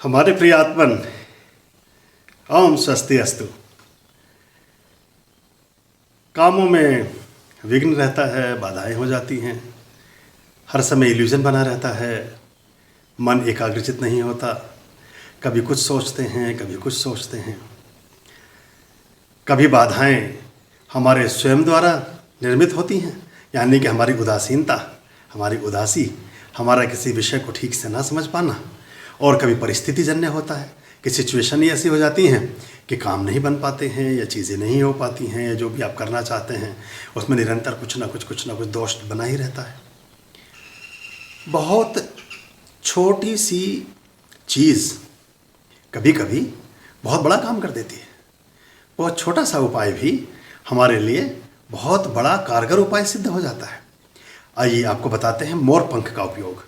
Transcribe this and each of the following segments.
हमारे प्रिय आत्मन, ओम स्वस्ति अस्तु। कामों में विघ्न रहता है, बाधाएं हो जाती हैं, हर समय इल्यूजन बना रहता है, मन एकाग्रचित नहीं होता। कभी कुछ सोचते हैं, कभी कुछ सोचते हैं। कभी बाधाएं हमारे स्वयं द्वारा निर्मित होती हैं, यानी कि हमारी उदासीनता, हमारी उदासी, हमारा किसी विषय को ठीक से ना समझ पाना। और कभी परिस्थिति जन्य होता है कि सिचुएशन ही ऐसी हो जाती हैं कि काम नहीं बन पाते हैं या चीज़ें नहीं हो पाती हैं, या जो भी आप करना चाहते हैं उसमें निरंतर कुछ ना कुछ दोष बना ही रहता है। बहुत छोटी सी चीज़ कभी कभी बहुत बड़ा काम कर देती है। बहुत छोटा सा उपाय भी हमारे लिए बहुत बड़ा कारगर उपाय सिद्ध हो जाता है। आइए आपको बताते हैं मोर पंख का उपयोग।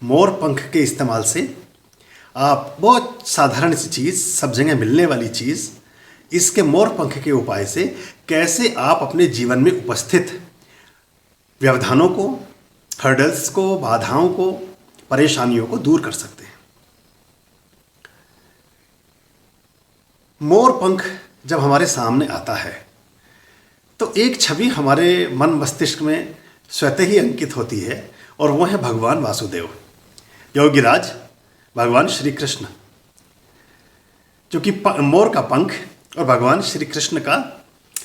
मोर पंख के इस्तेमाल से आप बहुत साधारण सी चीज़, सब जगह मिलने वाली चीज़, इसके मोर पंख के उपाय से कैसे आप अपने जीवन में उपस्थित व्यवधानों को, हर्डल्स को, बाधाओं को, परेशानियों को दूर कर सकते हैं। मोर पंख जब हमारे सामने आता है तो एक छवि हमारे मन मस्तिष्क में स्वतः ही अंकित होती है, और वो है भगवान वासुदेव, योगीराज भगवान श्री कृष्ण। क्योंकि मोर का पंख और भगवान श्री कृष्ण का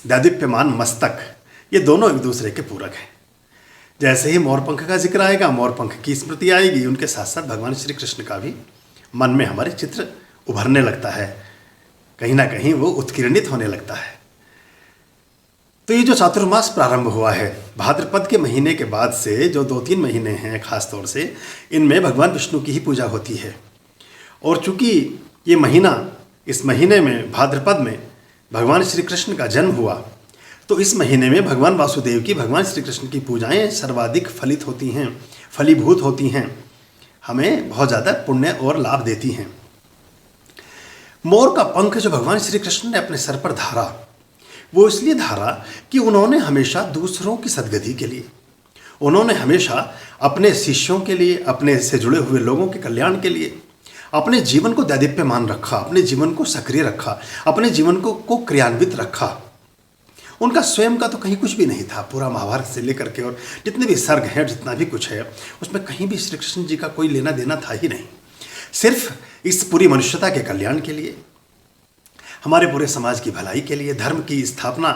दैदीप्यमान मस्तक, ये दोनों एक दूसरे के पूरक हैं। जैसे ही मोर पंख का जिक्र आएगा, मोर पंख की स्मृति आएगी, उनके साथ साथ भगवान श्री कृष्ण का भी मन में हमारे चित्र उभरने लगता है, कहीं ना कहीं वो उत्कीर्णित होने लगता है। तो ये जो चातुर्मास प्रारंभ हुआ है, भाद्रपद के महीने के बाद से जो 2-3 महीने हैं खास तौर से, इनमें भगवान विष्णु की ही पूजा होती है। और चूंकि ये महीना, इस महीने में भाद्रपद में भगवान श्री कृष्ण का जन्म हुआ, तो इस महीने में भगवान वासुदेव की, भगवान श्री कृष्ण की पूजाएं सर्वाधिक फलित होती हैं, फलीभूत होती हैं, हमें बहुत ज़्यादा पुण्य और लाभ देती हैं। मोर का पंख जो भगवान श्री कृष्ण ने अपने सर पर धारा, वो इसलिए धारा कि उन्होंने हमेशा दूसरों की सद्गति के लिए, उन्होंने हमेशा अपने शिष्यों के लिए, अपने से जुड़े हुए लोगों के कल्याण के लिए अपने जीवन को दैदीप्यमान रखा, अपने जीवन को सक्रिय रखा, अपने जीवन को क्रियान्वित रखा। उनका स्वयं का तो कहीं कुछ भी नहीं था। पूरा महाभारत से लेकर के और जितने भी सर्ग हैं, जितना भी कुछ है, उसमें कहीं भी श्री कृष्ण जी का कोई लेना देना था ही नहीं। सिर्फ इस पूरी मनुष्यता के कल्याण के लिए, हमारे पूरे समाज की भलाई के लिए, धर्म की स्थापना,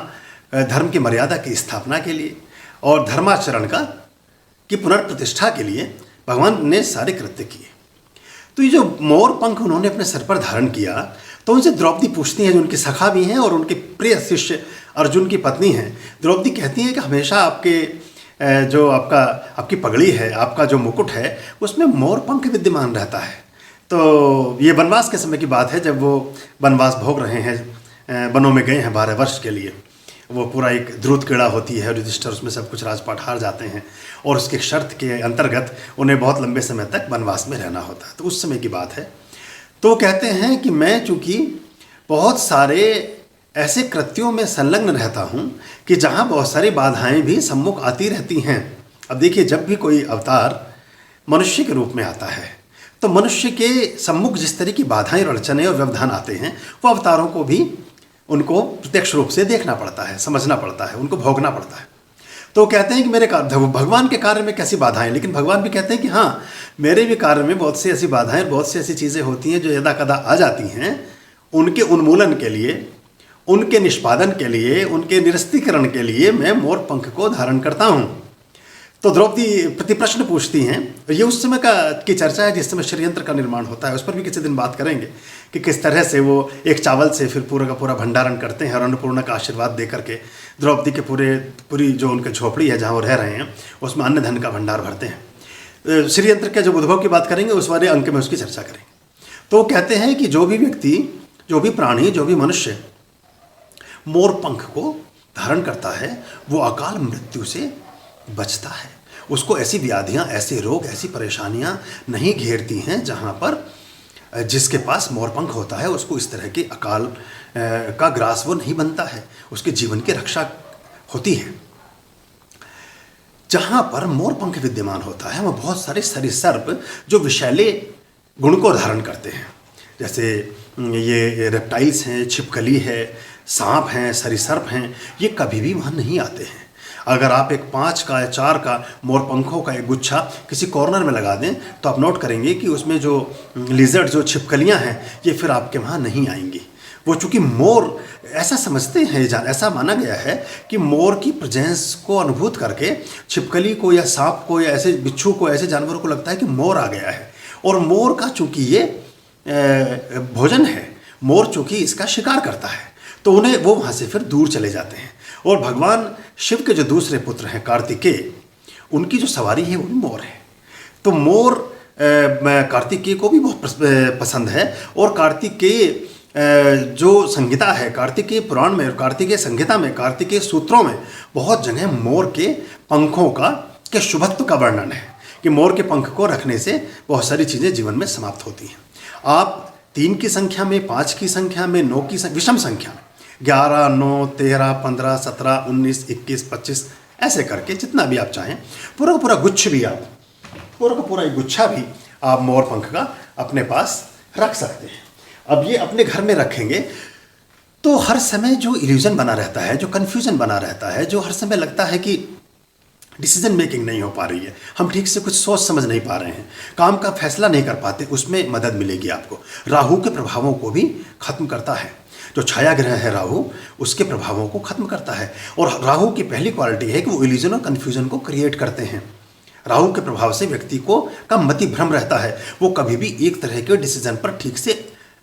धर्म की मर्यादा की स्थापना के लिए और धर्माचरण की पुनर्प्रतिष्ठा के लिए भगवान ने सारे कृत्य किए। तो ये जो मोर पंख उन्होंने अपने सर पर धारण किया, तो उनसे द्रौपदी पूछती हैं, जो उनकी सखा भी हैं और उनके प्रिय शिष्य अर्जुन की पत्नी हैं। द्रौपदी कहती हैं कि हमेशा आपके जो आपकी पगड़ी है, आपका जो मुकुट है, उसमें मोर पंख विद्यमान रहता है। तो ये वनवास के समय की बात है, जब वो वनवास भोग रहे हैं, वनों में गए हैं 12 वर्ष के लिए। वो पूरा एक ध्रुत क्रीड़ा होती है, युधिष्ठिर उसमें सब कुछ राजपाट हार जाते हैं, और उसके शर्त के अंतर्गत उन्हें बहुत लंबे समय तक वनवास में रहना होता है। तो उस समय की बात है। तो कहते हैं कि मैं चूँकि बहुत सारे ऐसे कृत्यों में संलग्न रहता हूँ कि जहाँ बहुत सारी बाधाएँ भी सम्मुख आती रहती हैं। अब देखिए, जब भी कोई अवतार मनुष्य के रूप में आता है, तो मनुष्य के सम्मुख जिस तरह की बाधाएं और अड़चनें और व्यवधान आते हैं, वो अवतारों को भी उनको प्रत्यक्ष रूप से देखना पड़ता है, समझना पड़ता है, उनको भोगना पड़ता है। तो कहते हैं कि मेरे भगवान के कार्य में कैसी बाधाएं, लेकिन भगवान भी कहते हैं कि हाँ, मेरे भी कार्य में बहुत सी ऐसी बाधाएं, बहुत सी ऐसी चीज़ें होती हैं जो यदा कदा आ जाती हैं। उनके उन्मूलन के लिए, उनके निष्पादन के लिए, उनके निरस्तीकरण के लिए मैं मोर पंख को धारण करता हूँ। तो द्रौपदी प्रति प्रश्न पूछती हैं। ये उस समय की चर्चा है जिस समय षड्यंत्र का निर्माण होता है। उस पर भी किसी दिन बात करेंगे कि किस तरह से वो एक चावल से फिर पूरा का पूरा भंडारण करते हैं और अन्नपूर्णा का आशीर्वाद दे करके द्रौपदी के पूरी जो उनकी झोपड़ी है जहाँ वो रह रहे हैं, उसमें अन्न धन का भंडार भरते हैं। षड्यंत्र के जब उद्भव की बात करेंगे, उस वाले अंक में उसकी चर्चा करेंगे। तो कहते हैं कि जो भी व्यक्ति, जो भी प्राणी, जो भी मनुष्य मोर पंख को धारण करता है, वो अकाल मृत्यु से बचता है। उसको ऐसी व्याधियां, ऐसे रोग, ऐसी परेशानियां नहीं घेरती हैं। जहां पर जिसके पास मोरपंख होता है, उसको इस तरह के अकाल का ग्रास वो नहीं बनता है, उसके जीवन की रक्षा होती है। जहां पर मोरपंख विद्यमान होता है, वह बहुत सारे सरीसर्प जो विषैले गुण को धारण करते हैं, जैसे ये रेप्टाइल्स हैं, छिपकली है, सांप हैं, सरीसृप हैं, ये कभी भी वहाँ नहीं आते हैं। अगर आप एक 5 का या 4 का मोरपंखों का एक गुच्छा किसी कॉर्नर में लगा दें तो आप नोट करेंगे कि उसमें जो लिजर्ड, जो छिपकलियाँ हैं, ये फिर आपके वहाँ नहीं आएंगी। वो चूँकि मोर ऐसा समझते हैं, ऐसा माना गया है कि मोर की प्रेजेंस को अनुभूत करके छिपकली को या सांप को या ऐसे बिच्छू को, ऐसे जानवरों को लगता है कि मोर आ गया है। और मोर का चूँकि ये भोजन है, मोर चूँकि इसका शिकार करता है, तो उन्हें वो वहाँ से फिर दूर चले जाते हैं। और भगवान शिव के जो दूसरे पुत्र हैं कार्तिकेय, उनकी जो सवारी है वो भी मोर है। तो मोर कार्तिकेय को भी बहुत पसंद है। और कार्तिकेय जो संहिता है, कार्तिकेय पुराण में और कार्तिकेय संहिता में, कार्तिकेय सूत्रों में बहुत जगह मोर के पंखों के शुभत्व का वर्णन है कि मोर के पंख को रखने से बहुत सारी चीज़ें जीवन में समाप्त होती हैं। आप 3 की संख्या में, 5 की संख्या में, 9 की विषम संख्या में 11, 9, 13, 15, 17, 19, 21, 25 ऐसे करके जितना भी आप चाहें, पूरा का पूरा गुच्छ भी, आप पूरा का पूरा एक गुच्छा भी आप मोर पंख का अपने पास रख सकते हैं। अब ये अपने घर में रखेंगे तो हर समय जो इल्यूजन बना रहता है, जो कन्फ्यूजन बना रहता है, जो हर समय लगता है कि डिसीजन मेकिंग नहीं हो पा रही है, हम ठीक से कुछ सोच समझ नहीं पा रहे हैं, काम का फैसला नहीं कर पाते, उसमें मदद मिलेगी आपको। राहु के प्रभावों को भी खत्म करता है। जो छाया ग्रह है राहु, उसके प्रभावों को खत्म करता है। और राहु की पहली क्वालिटी है कि वो इल्यूजन और कन्फ्यूजन को क्रिएट करते हैं। राहु के प्रभाव से व्यक्ति का मति भ्रम रहता है, वो कभी भी एक तरह के डिसीजन पर ठीक से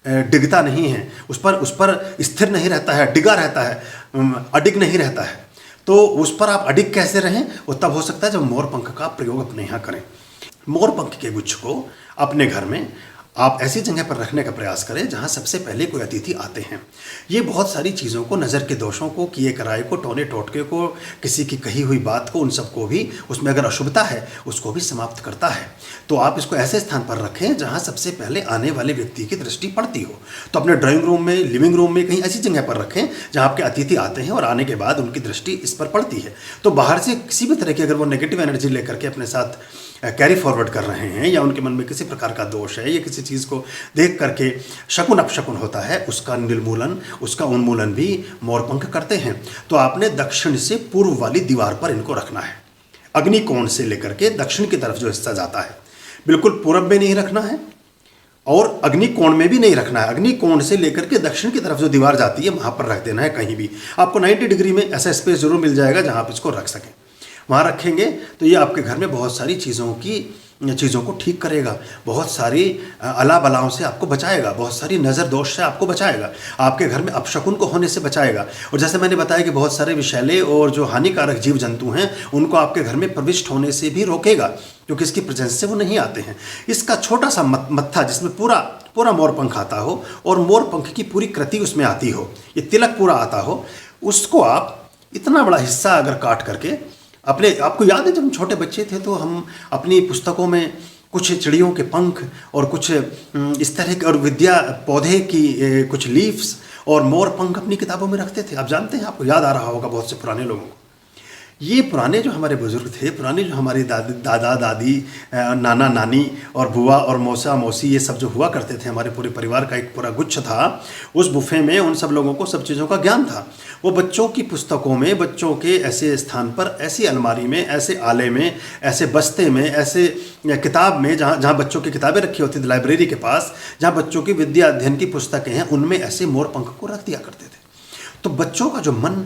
डिगता नहीं है, उस पर स्थिर नहीं रहता है, डिगा रहता है, अडिग नहीं रहता है। तो उस पर आप अडिग कैसे रहें, वो तब हो सकता है जब मोर पंख का प्रयोग अपने यहाँ करें। मोर पंख के गुच्छ को अपने घर में आप ऐसी जगह पर रखने का प्रयास करें जहाँ सबसे पहले कोई अतिथि आते हैं। ये बहुत सारी चीज़ों को, नज़र के दोषों को, किए कराए को, टोने टोटके को, किसी की कही हुई बात को, उन सबको भी, उसमें अगर अशुभता है उसको भी समाप्त करता है। तो आप इसको ऐसे स्थान पर रखें जहाँ सबसे पहले आने वाले व्यक्ति की दृष्टि पड़ती हो। तो अपने ड्राइंग रूम में, लिविंग रूम में, कहीं ऐसी जगह पर रखें जहाँ आपके अतिथि आते हैं और आने के बाद उनकी दृष्टि इस पर पड़ती है। तो बाहर से किसी भी तरह की अगर वो नेगेटिव एनर्जी लेकर के अपने साथ कैरी फॉरवर्ड कर रहे हैं, या उनके मन में किसी प्रकार का दोष है, या किसी चीज़ को देख करके शकुन अपशकुन होता है, उसका निर्मूलन, उसका उन्मूलन भी मोरपंख करते हैं। तो आपने दक्षिण से पूर्व वाली दीवार पर इनको रखना है। अग्निकोण से लेकर के दक्षिण की तरफ जो हिस्सा जाता है, बिल्कुल पूरब में नहीं रखना है और अग्निकोण में भी नहीं रखना है। अग्निकोण से लेकर के दक्षिण की तरफ जो दीवार जाती है वहाँ पर रख देना है। कहीं भी आपको 90 डिग्री में ऐसा स्पेस जरूर मिल जाएगा जहाँ आप इसको रख सकें। वहाँ रखेंगे तो ये आपके घर में बहुत सारी चीज़ों को ठीक करेगा, बहुत सारी अला बलाओं से आपको बचाएगा, बहुत सारी नज़र दोष से आपको बचाएगा, आपके घर में अपशकुन को होने से बचाएगा। और जैसे मैंने बताया कि बहुत सारे विषैले और जो हानिकारक जीव जंतु हैं उनको आपके घर में प्रविष्ट होने से भी रोकेगा, क्योंकि इसकी प्रेजेंस से वो नहीं आते हैं। इसका छोटा सा मत्था जिसमें पूरा मोरपंख आता हो और मोरपंख की पूरी कृति उसमें आती हो, ये तिलक पूरा आता हो, उसको आप इतना बड़ा हिस्सा अगर काट करके आपको याद है जब हम छोटे बच्चे थे तो हम अपनी पुस्तकों में कुछ चिड़ियों के पंख और कुछ इस तरह के और विद्या पौधे की कुछ लीव्स और मोर पंख अपनी किताबों में रखते थे। आप जानते हैं, आपको याद आ रहा होगा बहुत से पुराने लोगों को। ये पुराने जो हमारे बुजुर्ग थे, पुराने जो हमारे दादा दादी, नाना नानी और बुआ और मौसा मौसी, ये सब जो हुआ करते थे, हमारे पूरे परिवार का एक पूरा गुच्छ था। उस बुफे में उन सब लोगों को सब चीज़ों का ज्ञान था। वो बच्चों की पुस्तकों में, बच्चों के ऐसे स्थान पर, ऐसी अलमारी में, ऐसे आले में, ऐसे बस्ते में, ऐसे किताब में, जहाँ बच्चों की किताबें रखी होती थी लाइब्रेरी के पास, जहाँ बच्चों की विद्या अध्ययन की पुस्तकें हैं, उनमें ऐसे मोर पंख को रख दिया करते थे। तो बच्चों का जो मन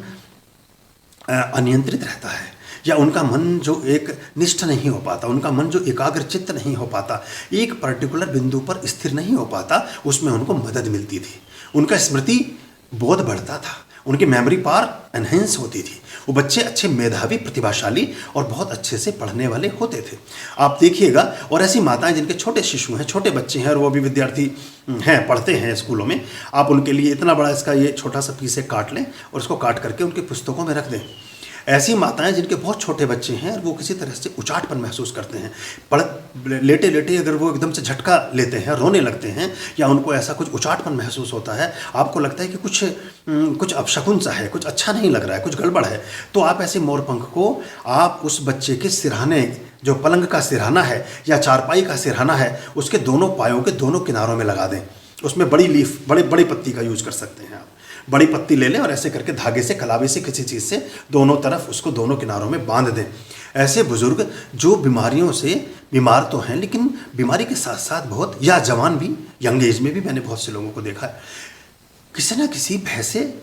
अनियंत्रित रहता है, या उनका मन जो एक निष्ठ नहीं हो पाता, उनका मन जो एकाग्र चित्त नहीं हो पाता, एक पर्टिकुलर बिंदु पर स्थिर नहीं हो पाता, उसमें उनको मदद मिलती थी। उनका स्मृति बोध बढ़ता था, उनकी मेमोरी पावर एनहेंस होती थी। वो बच्चे अच्छे मेधावी, प्रतिभाशाली और बहुत अच्छे से पढ़ने वाले होते थे। आप देखिएगा, और ऐसी माताएं जिनके छोटे शिशु हैं, छोटे बच्चे हैं और वो भी विद्यार्थी हैं, पढ़ते हैं स्कूलों में, आप उनके लिए इतना बड़ा इसका ये छोटा सा पीस काट लें और उसको काट करके उनकी पुस्तकों में रख दें। ऐसी माताएं जिनके बहुत छोटे बच्चे हैं और वो किसी तरह से उचाटपन महसूस करते हैं, लेटे लेटे अगर वो एकदम से झटका लेते हैं, रोने लगते हैं, या उनको ऐसा कुछ उचाटपन महसूस होता है, आपको लगता है कि कुछ अपशकुन सा है, कुछ अच्छा नहीं लग रहा है, कुछ गड़बड़ है, तो आप ऐसे मोरपंख को आप उस बच्चे के सिरहाने, जो पलंग का सिरहाना है या चारपाई का सिरहाना है, उसके दोनों पायों के दोनों किनारों में लगा दें। उसमें बड़ी लीफ, बड़े बड़ी पत्ती का यूज कर सकते हैं आप। बड़ी पत्ती ले लें और ऐसे करके धागे से, कलावे से, किसी चीज़ से दोनों तरफ उसको दोनों किनारों में बांध दें। ऐसे बुजुर्ग जो बीमारियों से बीमार तो हैं लेकिन बीमारी के साथ साथ बहुत, या जवान भी, यंग एज में भी मैंने बहुत से लोगों को देखा है, किसी न किसी भय से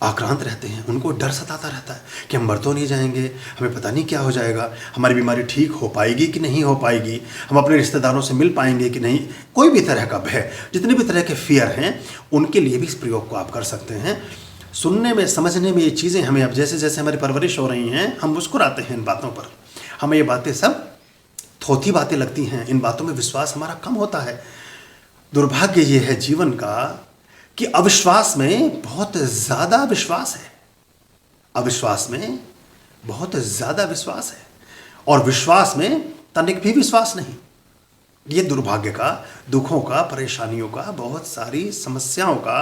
आक्रांत रहते हैं। उनको डर सताता रहता है कि हम मर तो नहीं जाएंगे, हमें पता नहीं क्या हो जाएगा, हमारी बीमारी ठीक हो पाएगी कि नहीं हो पाएगी, हम अपने रिश्तेदारों से मिल पाएंगे कि नहीं। कोई भी तरह का भय, जितने भी तरह के फियर हैं, उनके लिए भी इस प्रयोग को आप कर सकते हैं। सुनने में, समझने में ये चीज़ें हमें, अब जैसे जैसे हमारी परवरिश हो रही हैं, हम मुस्कुराते हैं इन बातों पर। हमें ये बातें सब थोथी बातें लगती हैं, इन बातों में विश्वास हमारा कम होता है। दुर्भाग्य ये है जीवन का कि अविश्वास में बहुत ज़्यादा विश्वास है, अविश्वास में बहुत ज़्यादा विश्वास है, और विश्वास में तनिक भी विश्वास नहीं। ये दुर्भाग्य का, दुखों का, परेशानियों का, बहुत सारी समस्याओं का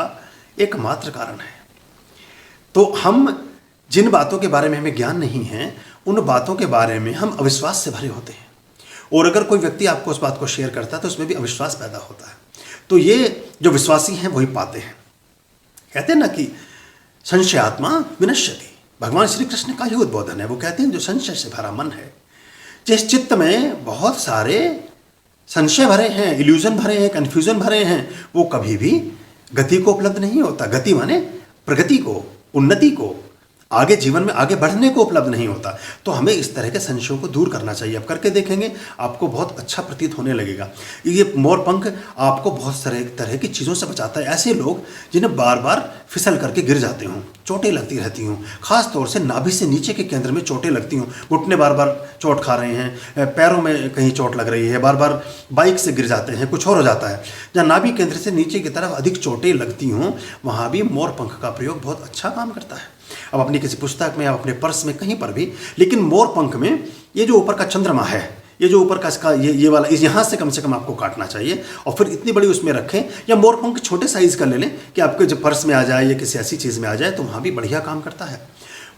एकमात्र कारण है। तो हम जिन बातों के बारे में हमें ज्ञान नहीं है, उन बातों के बारे में हम अविश्वास से भरे होते हैं, और अगर कोई व्यक्ति आपको उस बात को शेयर करता है तो उसमें भी अविश्वास पैदा होता है। तो ये जो विश्वासी हैं वही पाते हैं। कहते हैं ना कि संशयात्मा विनश्यति, भगवान श्री कृष्ण का ही उद्बोधन है। वो कहते हैं जो संशय से भरा मन है, जिस चित्त में बहुत सारे संशय भरे हैं, इल्यूजन भरे हैं, कन्फ्यूजन भरे हैं, वो कभी भी गति को उपलब्ध नहीं होता। गति माने प्रगति को, उन्नति को, आगे जीवन में आगे बढ़ने को उपलब्ध नहीं होता। तो हमें इस तरह के संशयों को दूर करना चाहिए। आप करके देखेंगे, आपको बहुत अच्छा प्रतीत होने लगेगा। ये मोर पंख आपको बहुत तरह की चीज़ों से बचाता है। ऐसे लोग जिन्हें बार बार फिसल करके गिर जाते हों, चोटें लगती रहती हों, खास तौर से नाभि से नीचे के केंद्र में चोटें लगती हों, घुटने बार बार चोट खा रहे हैं, पैरों में कहीं चोट लग रही है, बार बार बाइक से गिर जाते हैं, कुछ और हो जाता है, जहाँ नाभि केंद्र से नीचे की तरफ अधिक चोटें लगती हों, वहाँ भी मोर पंख का प्रयोग बहुत अच्छा काम करता है। अब अपनी किसी पुस्तक में, अपने पर्स में, कहीं पर भी, लेकिन मोर पंख में ये जो ऊपर का चंद्रमा है, ये जो ऊपर का इसका ये वाला, इस यहाँ से कम आपको काटना चाहिए, और फिर इतनी बड़ी उसमें रखें, या मोर पंख छोटे साइज़ का ले लें कि आपके जो पर्स में आ जाए या किसी ऐसी चीज़ में आ जाए, तो वहाँ भी बढ़िया काम करता है।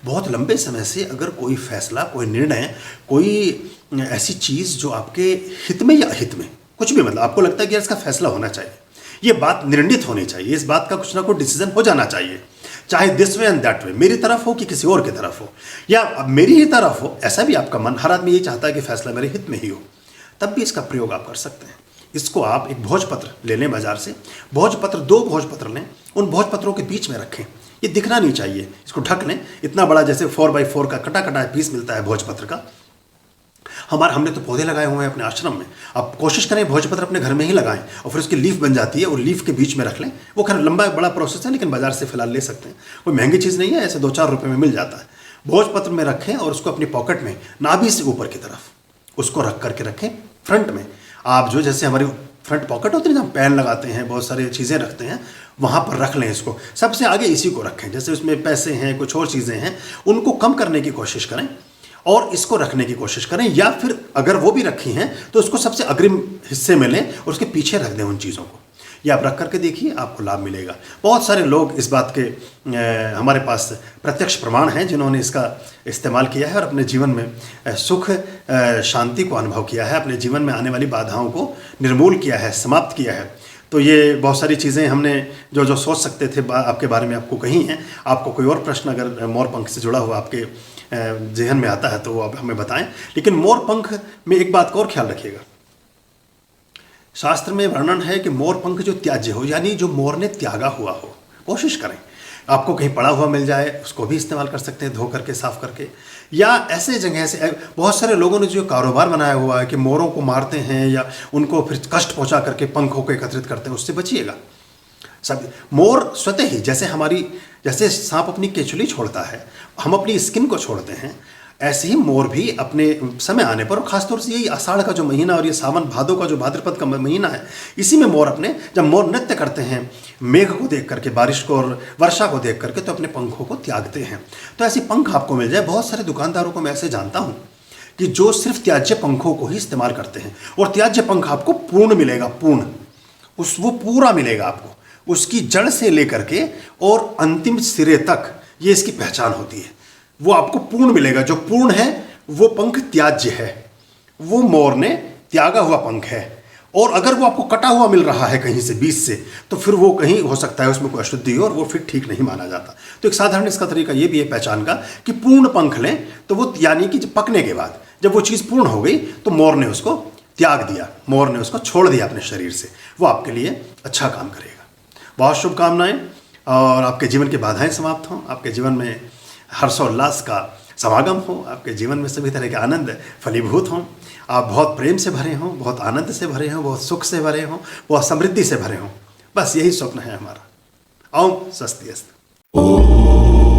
बहुत लंबे समय से अगर कोई फैसला, कोई निर्णय, कोई ऐसी चीज़ जो आपके हित में या अहित में, कुछ भी, मतलब आपको लगता है कि यार इसका फैसला होना चाहिए, ये बात निर्णित होनी चाहिए, इस बात का कुछ ना कुछ डिसीजन हो जाना चाहिए, चाहे this way and that way, मेरी तरफ हो कि किसी और की तरफ हो, या मेरी ही तरफ हो, ऐसा भी आपका मन, हर आदमी ये चाहता है कि फैसला मेरे हित में ही हो, तब भी इसका प्रयोग आप कर सकते हैं। इसको आप एक भोजपत्र ले लें बाजार से, भोजपत्र, 2 भोजपत्र लें, उन भोजपत्रों के बीच में रखें, ये दिखना नहीं चाहिए, इसको ढक लें। इतना बड़ा जैसे 4x4 का कटा कटा पीस मिलता है भोजपत्र का। हमने तो पौधे लगाए हुए हैं अपने आश्रम में, आप कोशिश करें भोजपत्र अपने घर में ही लगाएं, और फिर उसकी लीफ बन जाती है, और लीफ के बीच में रख लें। वो खैर लंबा बड़ा प्रोसेस है, लेकिन बाजार से फिलहाल ले सकते हैं, कोई महंगी चीज़ नहीं है, ऐसे 2-4 रुपये में मिल जाता है। भोजपत्र में रखें और उसको अपनी पॉकेट में, नाभि से ऊपर की तरफ उसको रख करके रखें, फ्रंट में। आप जो जैसे हमारी फ्रंट पॉकेट होती है जहाँ पेन लगाते हैं, बहुत सारी चीज़ें रखते हैं, वहाँ पर रख लें इसको। सबसे आगे इसी को रखें, जैसे उसमें पैसे हैं, कुछ और चीज़ें हैं, उनको कम करने की कोशिश करें और इसको रखने की कोशिश करें, या फिर अगर वो भी रखी हैं तो उसको सबसे अग्रिम हिस्से में लें और उसके पीछे रख दें उन चीज़ों को। ये आप रख करके देखिए, आपको लाभ मिलेगा। बहुत सारे लोग इस बात के हमारे पास प्रत्यक्ष प्रमाण हैं जिन्होंने इसका इस्तेमाल किया है और अपने जीवन में सुख शांति को अनुभव किया है, अपने जीवन में आने वाली बाधाओं को निर्मूल किया है, समाप्त किया है। तो ये बहुत सारी चीज़ें हमने जो सोच सकते थे आपके बारे में आपको कही हैं। आपको कोई और प्रश्न अगर मोर पंख से जुड़ा हुआ आपके जहन में आता है तो वो आप हमें बताएं। लेकिन मोर पंख में एक बात का और ख्याल रखिएगा, शास्त्र में वर्णन है कि मोर पंख जो त्याज्य हो, यानी जो मोर ने त्यागा हुआ हो, कोशिश करें आपको कहीं पड़ा हुआ मिल जाए, उसको भी इस्तेमाल कर सकते हैं, धो करके, साफ करके। या ऐसे जगह से बहुत सारे लोगों ने जो कारोबार बनाया हुआ है कि मोरों को मारते हैं या उनको फिर कष्ट पहुंचा करके पंखों को एकत्रित करते हैं, उससे बचिएगा। सब मोर स्वतः ही, जैसे सांप अपनी केचुली छोड़ता है, हम अपनी स्किन को छोड़ते हैं, ऐसे ही मोर भी अपने समय आने पर, और खासतौर से यही आषाढ़ का जो महीना और ये सावन भादो का जो भाद्रपद का महीना है, इसी में मोर जब मोर नृत्य करते हैं मेघ को देख करके, बारिश को और वर्षा को देख करके, तो अपने पंखों को त्यागते हैं। तो ऐसे पंख आपको मिल जाए। बहुत सारे दुकानदारों को मैं ऐसे जानता हूँ कि जो सिर्फ त्याज्य पंखों को ही इस्तेमाल करते हैं, और त्याज्य पंख आपको पूर्ण मिलेगा, वो पूरा मिलेगा आपको, उसकी जड़ से लेकर के और अंतिम सिरे तक, ये इसकी पहचान होती है। वो आपको पूर्ण मिलेगा। जो पूर्ण है वो पंख त्याज्य है, वो मोर ने त्यागा हुआ पंख है। और अगर वो आपको कटा हुआ मिल रहा है कहीं से बीच से, तो फिर वो कहीं हो सकता है उसमें कोई अशुद्धि हो और वो फिर ठीक नहीं माना जाता। तो एक साधारण इसका तरीका ये भी है पहचान का कि पूर्ण पंख लें, तो वो यानी कि पकने के बाद जब वो चीज़ पूर्ण हो गई तो मोर ने उसको त्याग दिया, मोर ने उसको छोड़ दिया अपने शरीर से, वो आपके लिए अच्छा काम करेगा। बहुत शुभकामनाएं, और आपके जीवन की बाधाएं समाप्त हों, आपके जीवन में हर्षोल्लास का समागम हो, आपके जीवन में सभी तरह के आनंद फलीभूत हों, आप बहुत प्रेम से भरे हों, बहुत आनंद से भरे हों, बहुत सुख से भरे हों, बहुत समृद्धि से भरे हों। बस यही स्वप्न है हमारा। ओम स्वस्ति अस्तु।